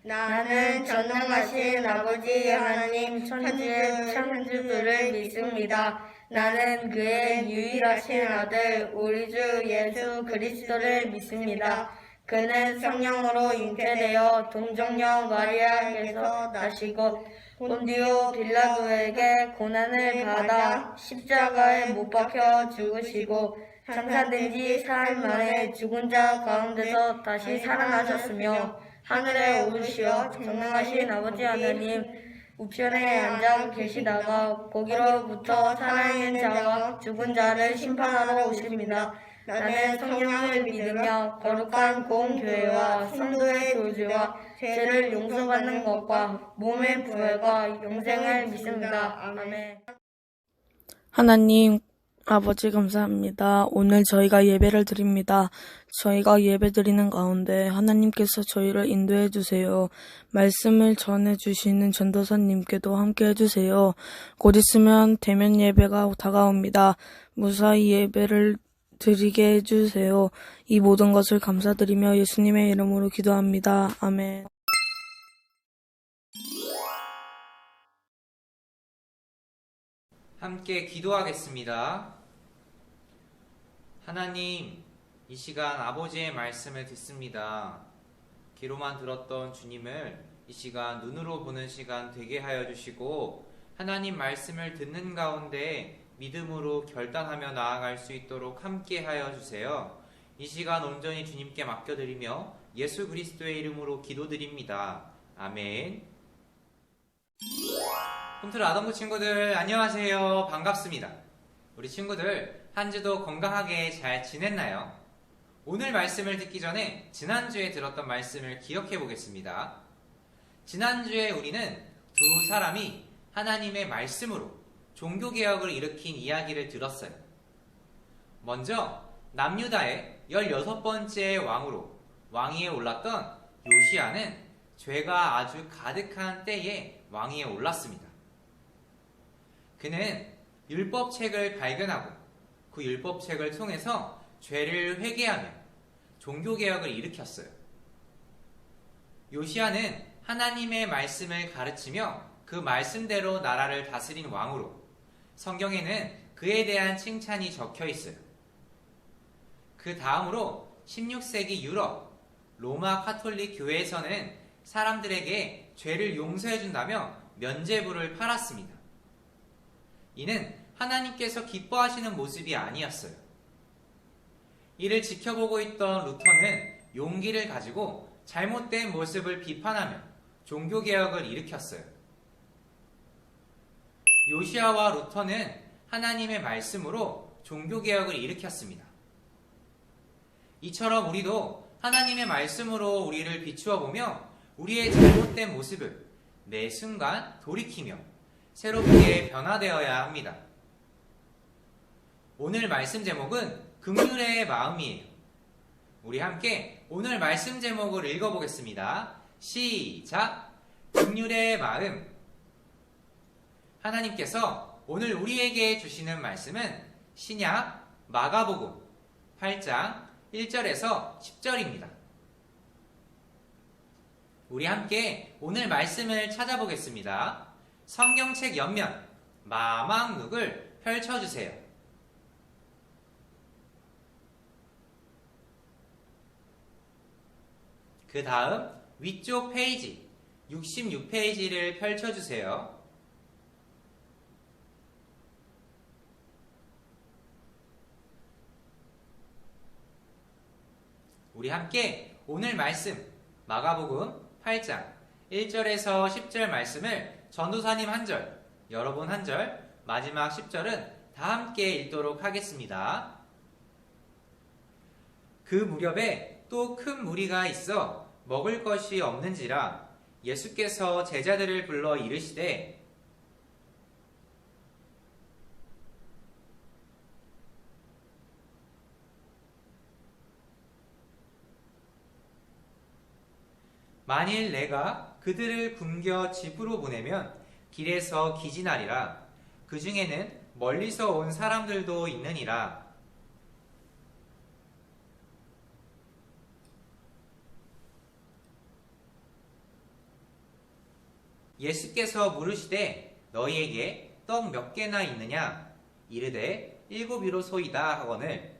나는 전능하신 아버지 하나님 창조주를 믿습니다. 나는 그의 유일하신 아들 우리 주 예수 그리스도를 믿습니다. 그는 성령으로 잉태되어 동정녀 마리아에게서 나시고 본디오 빌라도에게 고난을 받아 십자가에 못 박혀 죽으시고 장사된 지 사흘 만에 죽은 자 가운데서 다시 살아나셨으며 하늘에 오르시어 전능하신 아버지 하나님 우편에 앉아 계시다가 거기로부터 살아있는 자와 죽은 자를 심판하러 오십니다. 나는 성령을 믿으며 거룩한 공교회와 성도의 교제와 죄를 용서받는 것과 몸의 부활과 영생을 믿습니다. 아멘. 하나님 아버지 감사합니다. 오늘 저희가 예배를 드립니다. 저희가 예배 드리는 가운데 하나님께서 저희를 인도해 주세요. 말씀을 전해 주시는 전도사님께도 함께 해주세요. 곧 있으면 대면 예배가 다가옵니다. 무사히 예배를 드리게 해주세요. 이 모든 것을 감사드리며 예수님의 이름으로 기도합니다. 아멘. 함께 기도하겠습니다. 하나님, 이 시간 아버지의 말씀을 듣습니다. 귀로만 들었던 주님을 이 시간 눈으로 보는 시간 되게 하여 주시고 하나님 말씀을 듣는 가운데 믿음으로 결단하며 나아갈 수 있도록 함께 하여 주세요. 이 시간 온전히 주님께 맡겨드리며 예수 그리스도의 이름으로 기도드립니다. 아멘. 홈트로 아동부 친구들 안녕하세요. 반갑습니다. 우리 친구들 한 주도 건강하게 잘 지냈나요? 오늘 말씀을 듣기 전에 지난주에 들었던 말씀을 기억해 보겠습니다. 지난주에 우리는 두 사람이 하나님의 말씀으로 종교개혁을 일으킨 이야기를 들었어요. 먼저 남유다의 16번째 왕으로 왕위에 올랐던 요시야는 죄가 아주 가득한 때에 왕위에 올랐습니다. 그는 율법책을 발견하고 그 율법책을 통해서 죄를 회개하며 종교개혁을 일으켰어요. 요시야는 하나님의 말씀을 가르치며 그 말씀대로 나라를 다스린 왕으로 성경에는 그에 대한 칭찬이 적혀 있어요. 그 다음으로 16세기 유럽 로마 카톨릭 교회에서는 사람들에게 죄를 용서해준다며 면죄부를 팔았습니다. 이는 하나님께서 기뻐하시는 모습이 아니었어요. 이를 지켜보고 있던 루터는 용기를 가지고 잘못된 모습을 비판하며 종교개혁을 일으켰어요. 요시야와 루터는 하나님의 말씀으로 종교개혁을 일으켰습니다. 이처럼 우리도 하나님의 말씀으로 우리를 비추어 보며 우리의 잘못된 모습을 매 순간 돌이키며 새롭게 변화되어야 합니다. 오늘 말씀 제목은 긍휼의 마음이에요. 우리 함께 오늘 말씀 제목을 읽어보겠습니다. 시작! 긍휼의 마음. 하나님께서 오늘 우리에게 주시는 말씀은 신약 마가복음 8장 1절에서 10절입니다. 우리 함께 오늘 말씀을 찾아보겠습니다. 성경책 옆면 마망룩을 펼쳐주세요. 그 다음 위쪽 페이지 66페이지를 펼쳐주세요. 우리 함께 오늘 말씀 마가복음 8장 1절에서 10절 말씀을 전도사님 한 절, 여러분 한 절, 마지막 10절은 다 함께 읽도록 하겠습니다. 그 무렵에 또 큰 무리가 있어 먹을 것이 없는지라 예수께서 제자들을 불러 이르시되 만일 내가 그들을 굶겨 집으로 보내면 길에서 기진하리라. 그 중에는 멀리서 온 사람들도 있느니라. 예수께서 물으시되 너희에게 떡 몇 개나 있느냐? 이르되 7이로소이다 하거늘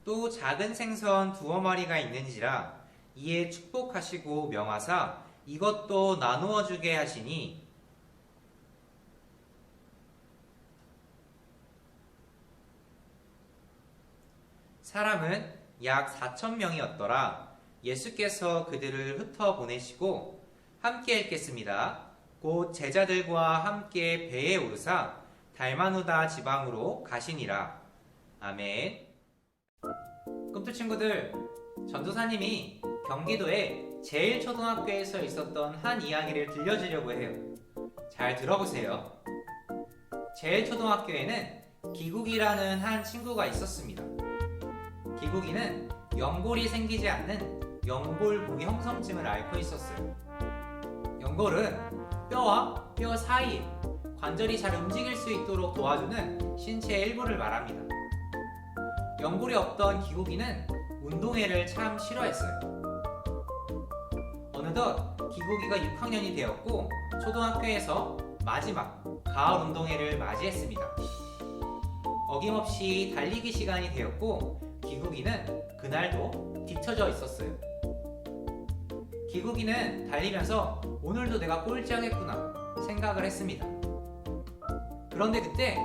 또 작은 생선 2어마리가 있는지라 이에 축복하시고 명하사 이것도 나누어 주게 하시니 사람은 약 4,000명이었더라. 예수께서 그들을 흩어 보내시고 함께 읽겠습니다. 곧 제자들과 함께 배에 오르사 달마누다 지방으로 가시니라. 아멘. 꿈틀 친구들, 전도사님이 경기도의 제일초등학교에서 있었던 한 이야기를 들려주려고 해요. 잘 들어보세요. 제일초등학교에는 기국이라는 한 친구가 있었습니다. 기국이는 연골이 생기지 않는 연골무형성증을 앓고 있었어요. 연골은 뼈와 뼈 사이에 관절이 잘 움직일 수 있도록 도와주는 신체의 일부를 말합니다. 연골이 없던 기국이는 운동회를 참 싫어했어요. 어느덧 기국이가 6학년이 되었고 초등학교에서 마지막 가을 운동회를 맞이했습니다. 어김없이 달리기 시간이 되었고 기국이는 그날도 뒤처져 있었어요. 기국이는 달리면서 오늘도 내가 꼴찌하겠구나 생각을 했습니다. 그런데 그때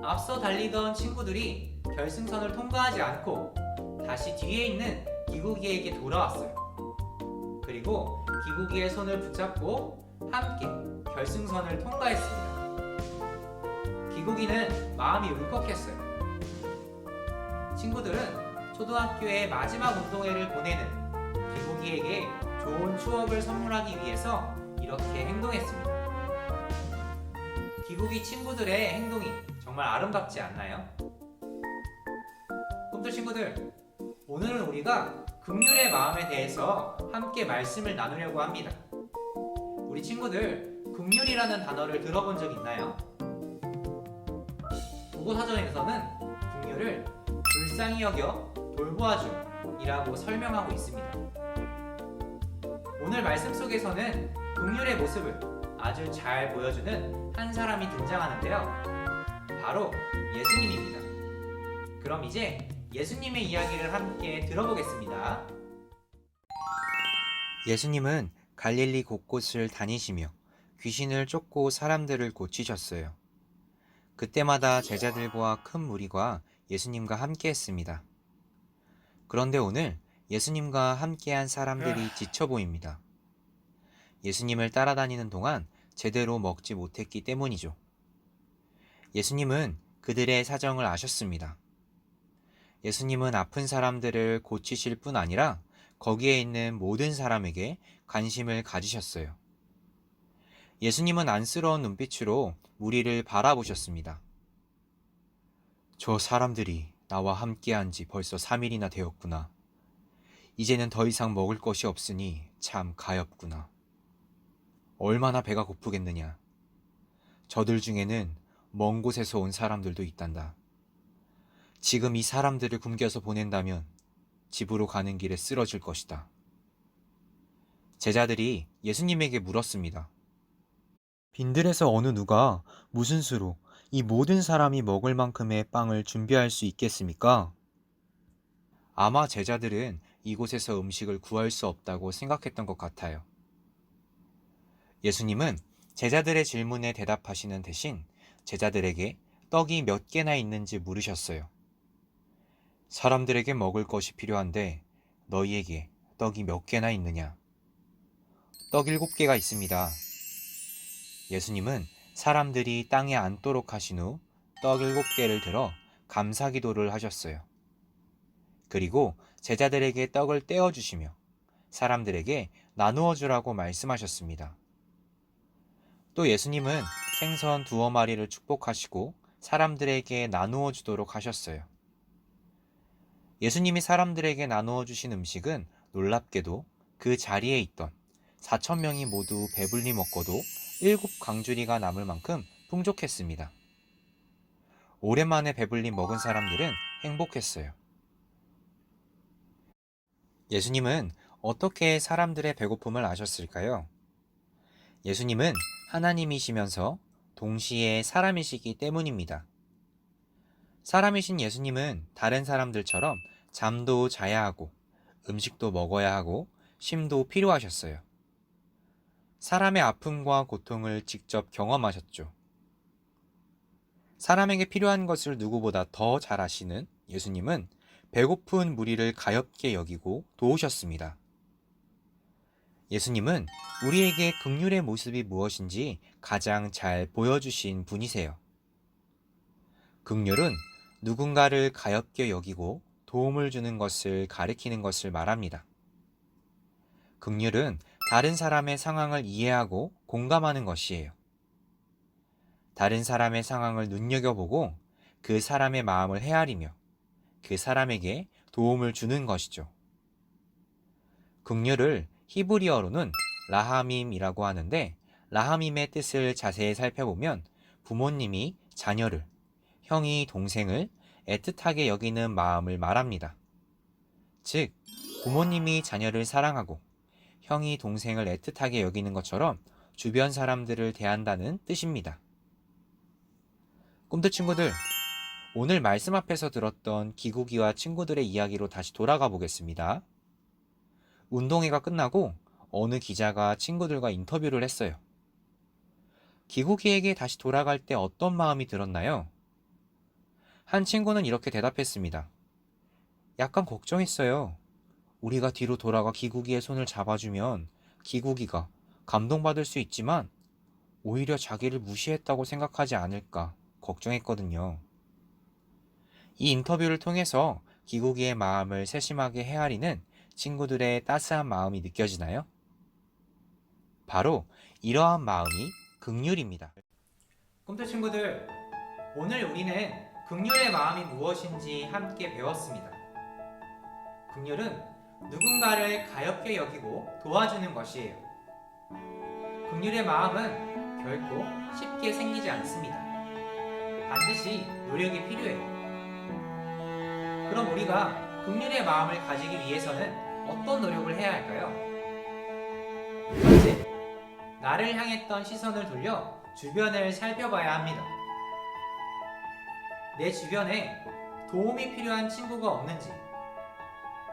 앞서 달리던 친구들이 결승선을 통과하지 않고 다시 뒤에 있는 기국이에게 돌아왔어요. 그리고 기국이의 손을 붙잡고 함께 결승선을 통과했습니다. 기국이는 마음이 울컥했어요. 친구들은 초등학교의 마지막 운동회를 보내는 기국이에게 좋은 추억을 선물하기 위해서 이렇게 행동했습니다. 기국이 친구들의 행동이 정말 아름답지 않나요? 꿈틀 친구들, 오늘은 우리가 긍휼의 마음에 대해서 함께 말씀을 나누려고 합니다. 우리 친구들, 긍휼이라는 단어를 들어본 적 있나요? 국어사전에서는 긍휼을 불쌍히 여겨 돌보아줌이라고 설명하고 있습니다. 오늘 말씀 속에서는 긍휼의 모습을 아주 잘 보여주는 한 사람이 등장하는데요. 바로 예수님입니다. 그럼 이제 예수님의 이야기를 함께 들어보겠습니다. 예수님은 갈릴리 곳곳을 다니시며 귀신을 쫓고 사람들을 고치셨어요. 그때마다 제자들과 큰 무리가 예수님과 함께 했습니다. 그런데 오늘 예수님과 함께한 사람들이 지쳐 보입니다. 예수님을 따라다니는 동안 제대로 먹지 못했기 때문이죠. 예수님은 그들의 사정을 아셨습니다. 예수님은 아픈 사람들을 고치실 뿐 아니라 거기에 있는 모든 사람에게 관심을 가지셨어요. 예수님은 안쓰러운 눈빛으로 무리를 바라보셨습니다. 저 사람들이 나와 함께한 지 벌써 3일이나 되었구나. 이제는 더 이상 먹을 것이 없으니 참 가엾구나. 얼마나 배가 고프겠느냐. 저들 중에는 먼 곳에서 온 사람들도 있단다. 지금 이 사람들을 굶겨서 보낸다면 집으로 가는 길에 쓰러질 것이다. 제자들이 예수님에게 물었습니다. 빈들에서 어느 누가 무슨 수로 이 모든 사람이 먹을 만큼의 빵을 준비할 수 있겠습니까? 아마 제자들은 이곳에서 음식을 구할 수 없다고 생각했던 것 같아요. 예수님은 제자들의 질문에 대답하시는 대신 제자들에게 떡이 몇 개나 있는지 물으셨어요. 사람들에게 먹을 것이 필요한데 너희에게 떡이 몇 개나 있느냐? 떡 7개가 있습니다. 예수님은 사람들이 땅에 앉도록 하신 후 떡 7개를 들어 감사 기도를 하셨어요. 그리고 제자들에게 떡을 떼어주시며 사람들에게 나누어 주라고 말씀하셨습니다. 또 예수님은 생선 2어마리를 축복하시고 사람들에게 나누어 주도록 하셨어요. 예수님이 사람들에게 나누어 주신 음식은 놀랍게도 그 자리에 있던 4,000명이 모두 배불리 먹고도 7광주리가 남을 만큼 풍족했습니다. 오랜만에 배불리 먹은 사람들은 행복했어요. 예수님은 어떻게 사람들의 배고픔을 아셨을까요? 예수님은 하나님이시면서 동시에 사람이시기 때문입니다. 사람이신 예수님은 다른 사람들처럼 잠도 자야 하고 음식도 먹어야 하고 쉼도 필요하셨어요. 사람의 아픔과 고통을 직접 경험하셨죠. 사람에게 필요한 것을 누구보다 더 잘 아시는 예수님은 배고픈 무리를 가엾게 여기고 도우셨습니다. 예수님은 우리에게 긍휼의 모습이 무엇인지 가장 잘 보여주신 분이세요. 긍휼은 누군가를 가엾게 여기고 도움을 주는 것을 가리키는 것을 말합니다. 긍휼은 다른 사람의 상황을 이해하고 공감하는 것이에요. 다른 사람의 상황을 눈여겨보고 그 사람의 마음을 헤아리며 그 사람에게 도움을 주는 것이죠. 긍휼을 히브리어로는 라하밈이라고 하는데, 라하밈의 뜻을 자세히 살펴보면 부모님이 자녀를, 형이 동생을 애틋하게 여기는 마음을 말합니다. 즉, 부모님이 자녀를 사랑하고 형이 동생을 애틋하게 여기는 것처럼 주변 사람들을 대한다는 뜻입니다. 꿈들 친구들, 오늘 말씀 앞에서 들었던 기국이와 친구들의 이야기로 다시 돌아가 보겠습니다. 운동회가 끝나고 어느 기자가 친구들과 인터뷰를 했어요. 기국이에게 다시 돌아갈 때 어떤 마음이 들었나요? 한 친구는 이렇게 대답했습니다. 약간 걱정했어요. 우리가 뒤로 돌아가 기국이의 손을 잡아주면 기국이가 감동받을 수 있지만 오히려 자기를 무시했다고 생각하지 않을까 걱정했거든요. 이 인터뷰를 통해서 기국이의 마음을 세심하게 헤아리는 친구들의 따스한 마음이 느껴지나요? 바로 이러한 마음이 긍휼입니다. 꿈틀 친구들, 오늘 우리는 긍휼의 마음이 무엇인지 함께 배웠습니다. 긍휼은 누군가를 가엾게 여기고 도와주는 것이에요. 긍휼의 마음은 결코 쉽게 생기지 않습니다. 반드시 노력이 필요해요. 그럼 우리가 긍휼의 마음을 가지기 위해서는 어떤 노력을 해야 할까요? 첫째, 나를 향했던 시선을 돌려 주변을 살펴봐야 합니다. 내 주변에 도움이 필요한 친구가 없는지,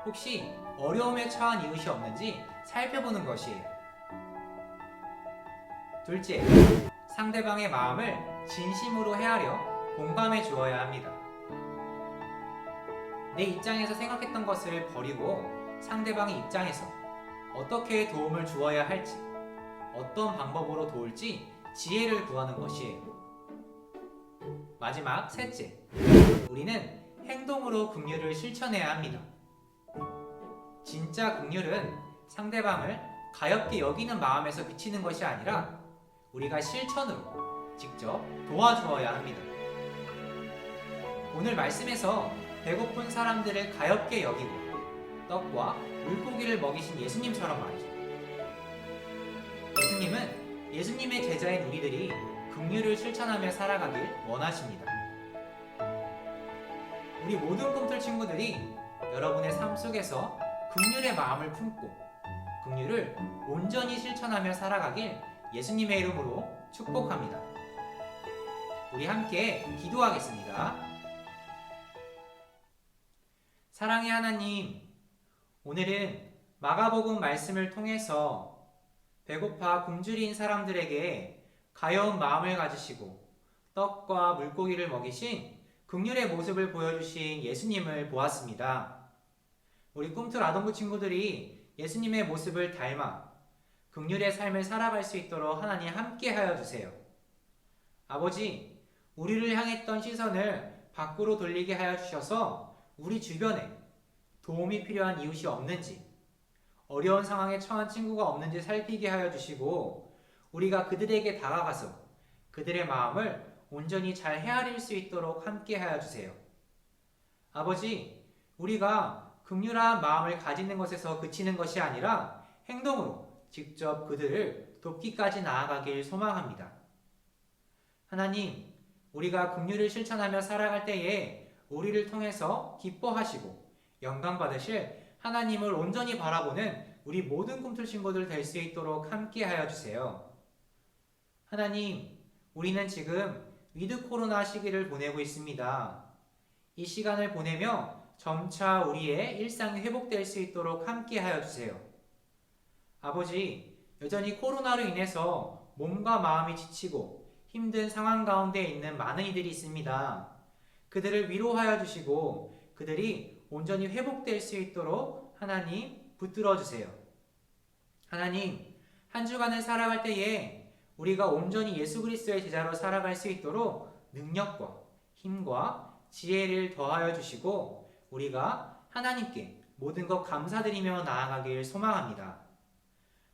혹시 어려움에 처한 이웃이 없는지 살펴보는 것이에요. 둘째, 상대방의 마음을 진심으로 헤아려 공감해 주어야 합니다. 내 입장에서 생각했던 것을 버리고 상대방의 입장에서 어떻게 도움을 주어야 할지, 어떤 방법으로 도울지 지혜를 구하는 것이에요. 마지막 셋째, 우리는 행동으로 긍휼을 실천해야 합니다. 진짜 긍휼은 상대방을 가엾게 여기는 마음에서 비치는 것이 아니라 우리가 실천으로 직접 도와주어야 합니다. 오늘 말씀에서 배고픈 사람들을 가엾게 여기고 떡과 물고기를 먹이신 예수님처럼 말이죠. 예수님은 예수님의 제자인 우리들이 긍휼을 실천하며 살아가길 원하십니다. 우리 모든 꿈틀 친구들이 여러분의 삶 속에서 긍휼의 마음을 품고 긍휼을 온전히 실천하며 살아가길 예수님의 이름으로 축복합니다. 우리 함께 기도하겠습니다. 사랑의 하나님, 오늘은 마가복음 말씀을 통해서 배고파 굶주린 사람들에게 가여운 마음을 가지시고 떡과 물고기를 먹이신 긍휼의 모습을 보여주신 예수님을 보았습니다. 우리 꿈틀 아동부 친구들이 예수님의 모습을 닮아 긍휼의 삶을 살아갈 수 있도록 하나님 함께 하여 주세요. 아버지, 우리를 향했던 시선을 밖으로 돌리게 하여 주셔서 우리 주변에 도움이 필요한 이웃이 없는지, 어려운 상황에 처한 친구가 없는지 살피게 하여 주시고 우리가 그들에게 다가가서 그들의 마음을 온전히 잘 헤아릴 수 있도록 함께 하여 주세요. 아버지, 우리가 긍휼한 마음을 가지는 것에서 그치는 것이 아니라 행동으로 직접 그들을 돕기까지 나아가길 소망합니다. 하나님, 우리가 긍휼을 실천하며 살아갈 때에 우리를 통해서 기뻐하시고 영광 받으실 하나님을 온전히 바라보는 우리 모든 꿈틀 친구들 될 수 있도록 함께하여 주세요. 하나님, 우리는 지금 위드 코로나 시기를 보내고 있습니다. 이 시간을 보내며 점차 우리의 일상이 회복될 수 있도록 함께하여 주세요. 아버지, 여전히 코로나로 인해서 몸과 마음이 지치고 힘든 상황 가운데 있는 많은 이들이 있습니다. 그들을 위로하여 주시고 그들이 온전히 회복될 수 있도록 하나님 붙들어 주세요. 하나님, 한 주간을 살아갈 때에 우리가 온전히 예수 그리스도의 제자로 살아갈 수 있도록 능력과 힘과 지혜를 더하여 주시고 우리가 하나님께 모든 것 감사드리며 나아가길 소망합니다.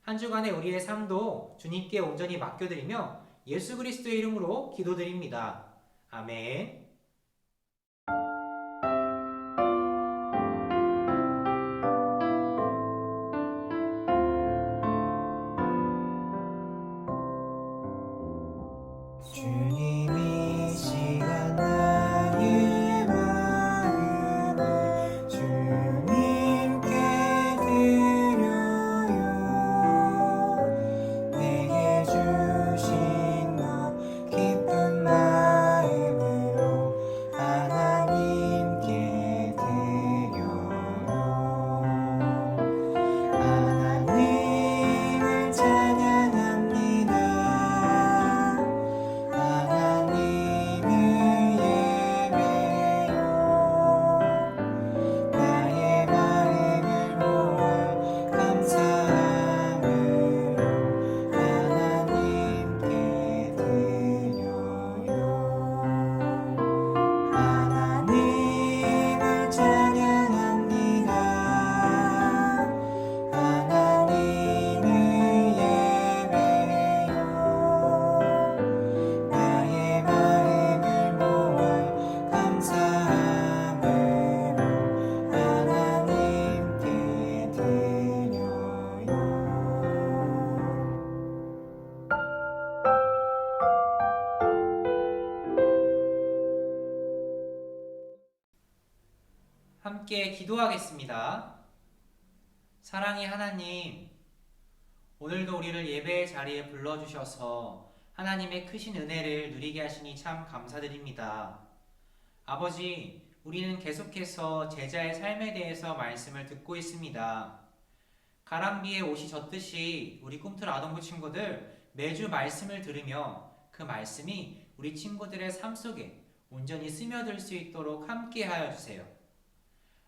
한 주간의 우리의 삶도 주님께 온전히 맡겨드리며 예수 그리스도의 이름으로 기도드립니다. 아멘. 주님이 시간 나의 마음을 주님께 드려요. 내게 주신 너 기쁜 마음으로 하나님께 드려요. 하나님을 찬양합니다. 하나님을 예배요. 나의 마음을 모아 감사함으로 하나님께 드려요. 하나님을 찬양합니다. 하나님을 예배요. 나의 마음을 모아 감사함으로 하나님께 드려요. 함께 기도하겠습니다. 사랑의 하나님, 오늘도 우리를 예배의 자리에 불러주셔서 하나님의 크신 은혜를 누리게 하시니 참 감사드립니다. 아버지, 우리는 계속해서 제자의 삶에 대해서 말씀을 듣고 있습니다. 가람비에 옷이 젖듯이 우리 꿈틀 아동부 친구들 매주 말씀을 들으며 그 말씀이 우리 친구들의 삶 속에 온전히 스며들 수 있도록 함께하여 주세요.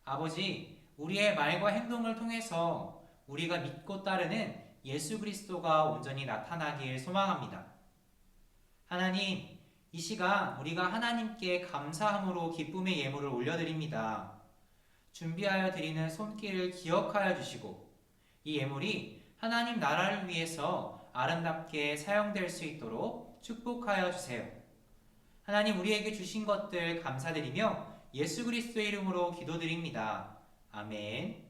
아버지, 우리의 말과 행동을 통해서 우리가 믿고 따르는 예수 그리스도가 온전히 나타나길 소망합니다. 하나님, 이 시간 우리가 하나님께 감사함으로 기쁨의 예물을 올려드립니다. 준비하여 드리는 손길을 기억하여 주시고 이 예물이 하나님 나라를 위해서 아름답게 사용될 수 있도록 축복하여 주세요. 하나님, 우리에게 주신 것들 감사드리며 예수 그리스도의 이름으로 기도드립니다. 아멘.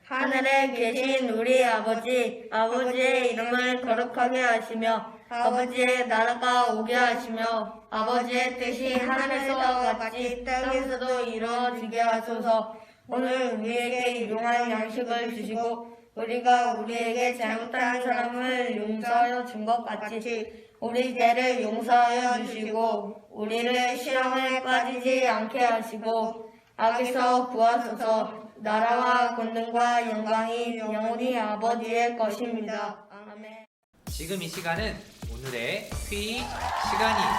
하늘에 계신 우리 아버지, 아버지의 이름을 거룩하게 하시며 아버지의 나라가 오게 하시며 아버지의 뜻이 하늘에서와 같이 땅에서도 이루어지게 하소서. 오늘 우리에게 일용할 양식을 주시고 우리가 우리에게 잘못한 사람을 용서하여 준 것 같이 우리 죄를 용서하여 주시고 우리를 시험에 빠지지 않게 하시고 악에서 구하소서. 나라와 권능과 영광이 영원히 아버지의 것입니다. 아멘. 지금 이 시간은 오늘의 퀴즈 시간이에요.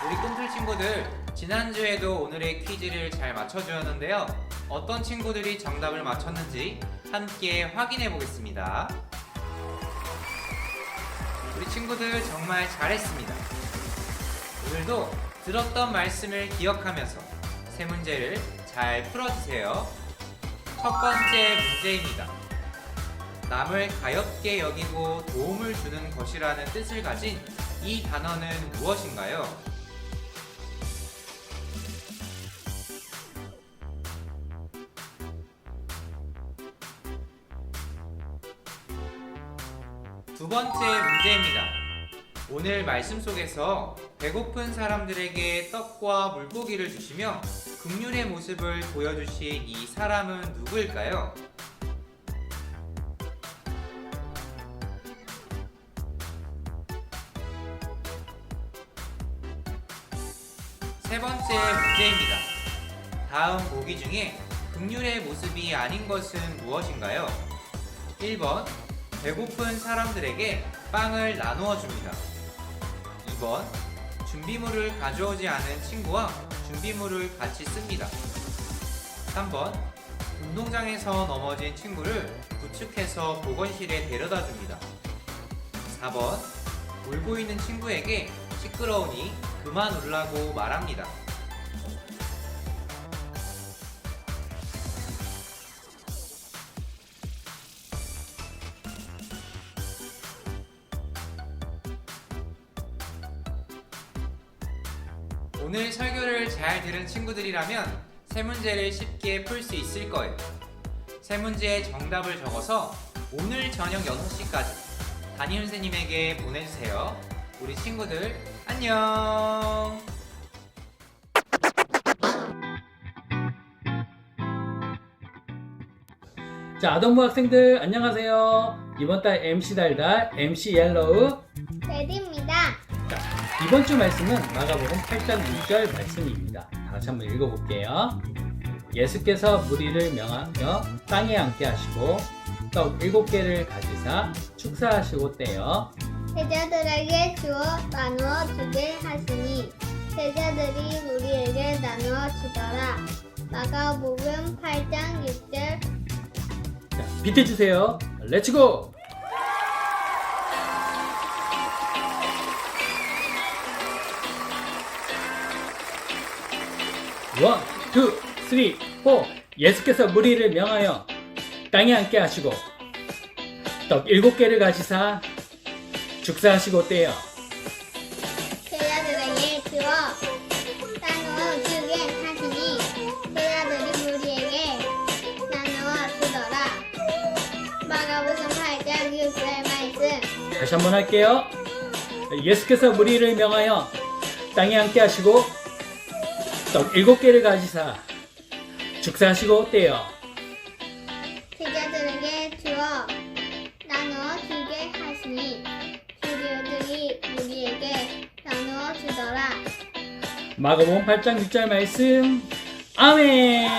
우리 꿈틀 친구들, 지난주에도 오늘의 퀴즈를 잘 맞춰주었는데요. 어떤 친구들이 정답을 맞췄는지 함께 확인해 보겠습니다. 우리 친구들 정말 잘했습니다. 오늘도 들었던 말씀을 기억하면서 세 문제를 잘 풀어주세요. 첫 번째 문제입니다. 남을 가엾게 여기고 도움을 주는 것이라는 뜻을 가진 이 단어는 무엇인가요? 두 번째 문제입니다. 오늘 말씀 속에서 배고픈 사람들에게 떡과 물고기를 주시며 긍휼의 모습을 보여주신 이 사람은 누구일까요? 세 번째 문제입니다. 다음 보기 중에 긍휼의 모습이 아닌 것은 무엇인가요? 1번 배고픈 사람들에게 빵을 나누어 줍니다. 2번 준비물을 가져오지 않은 친구와 준비물을 같이 씁니다. 3번 운동장에서 넘어진 친구를 부축해서 보건실에 데려다 줍니다. 4번 울고 있는 친구에게 시끄러우니 그만 울라고 말합니다. 오늘 설교를 잘 들은 친구들이라면 세 문제를 쉽게 풀 수 있을 거예요. 세 문제의 정답을 적어서 오늘 저녁 6시까지 담임 선생님에게 보내주세요. 우리 친구들 안녕! 자, 아동부 학생들 안녕하세요. 이번 달 MC 달달 MC 옐로우. 레디입니다. 이번 주 말씀은 마가복음 8장 6절 말씀입니다. 다 같이 한번 읽어볼게요. 예수께서 무리를 명하여 땅에 앉게 하시고 떡 7개를 가지사 축사하시고 떼어 제자들에게 주어 나누어 주게 하시니 제자들이 무리에게 나누어 주더라. 마가복음 8장 6절. 자, 비트 주세요. 렛츠고! 원, 투, 쓰리, 포. 예수께서 무리를 명하여 땅에 앉게 하시고 떡 7개를 가지사 축사하시고 떼어 제자들에게 주어 나누어 주게 하시니 제자들이 무리에게 나누어 주더라. 마가복음 8장 6절 말씀. 다시 한번 할게요. 예수께서 무리를 명하여 땅에 앉게 하시고 떡 7개를 가지사 축사하시고 떼어 제자들에게 주어 나누어 주게 하시니 제자들이 무리에게 나누어 주더라. 마가복음 8장 6절 말씀. 아멘.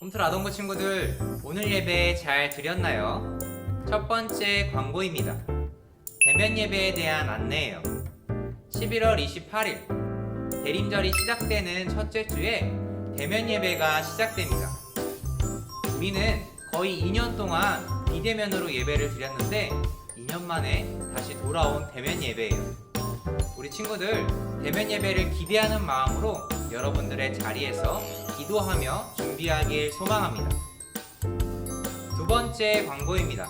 홈틀 아동부 친구들, 오늘 예배 잘 드렸나요? 첫 번째 광고입니다. 대면 예배에 대한 안내예요. 11월 28일 대림절이 시작되는 첫째 주에 대면 예배가 시작됩니다. 우리는 거의 2년 동안 비대면으로 예배를 드렸는데 2년 만에 다시 돌아온 대면 예배예요. 우리 친구들 대면 예배를 기대하는 마음으로 여러분들의 자리에서 기도하며 준비하길 소망합니다. 두 번째 광고입니다.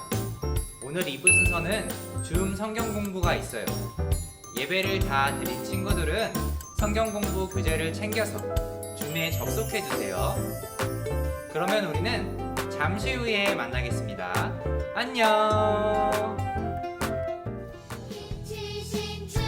오늘 2부 순서는 줌 성경 공부가 있어요. 예배를 다 드린 친구들은 성경 공부 교재를 챙겨서 줌에 접속해 주세요. 그러면 우리는 잠시 후에 만나겠습니다. 안녕. 지신 주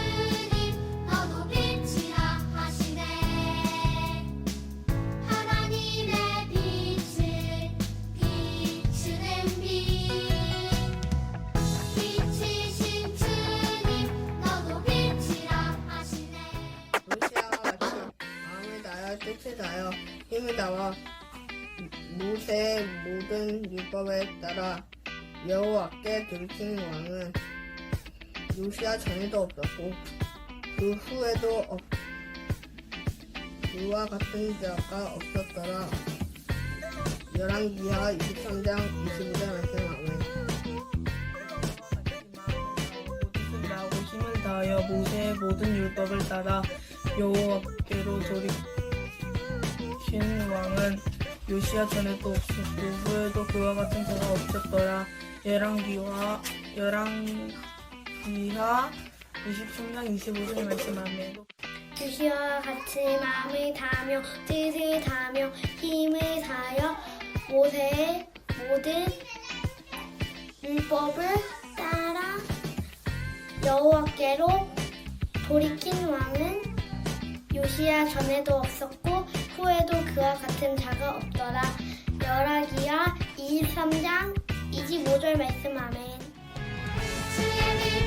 힘을 다와 모세의 모든 율법에 따라 여호와께 돌이킨 왕은 요시야 전에도 없었고 그 후에도 그와 같은 자가 없었더라. 열왕기하 23장 25절 말씀. 아멘. 라고 힘을 다하여 모세의 모든 율법을 따라 여호와께로 돌이킨 왕은 요시야 전에도 없었고 후에도 그와 같은 자가 없었더라. 열왕기하 23장 25절 말씀하며 요시아와 같이 마음을 다하며 뜻을 다하며 힘을 다하여 모세의 모든 율법을 따라 여호와께로 돌이킨 왕은 요시야 전에도 없었고 후에도 그와 같은 자가 없더라. 열왕기하 23장 25절 말씀. 아멘. 주의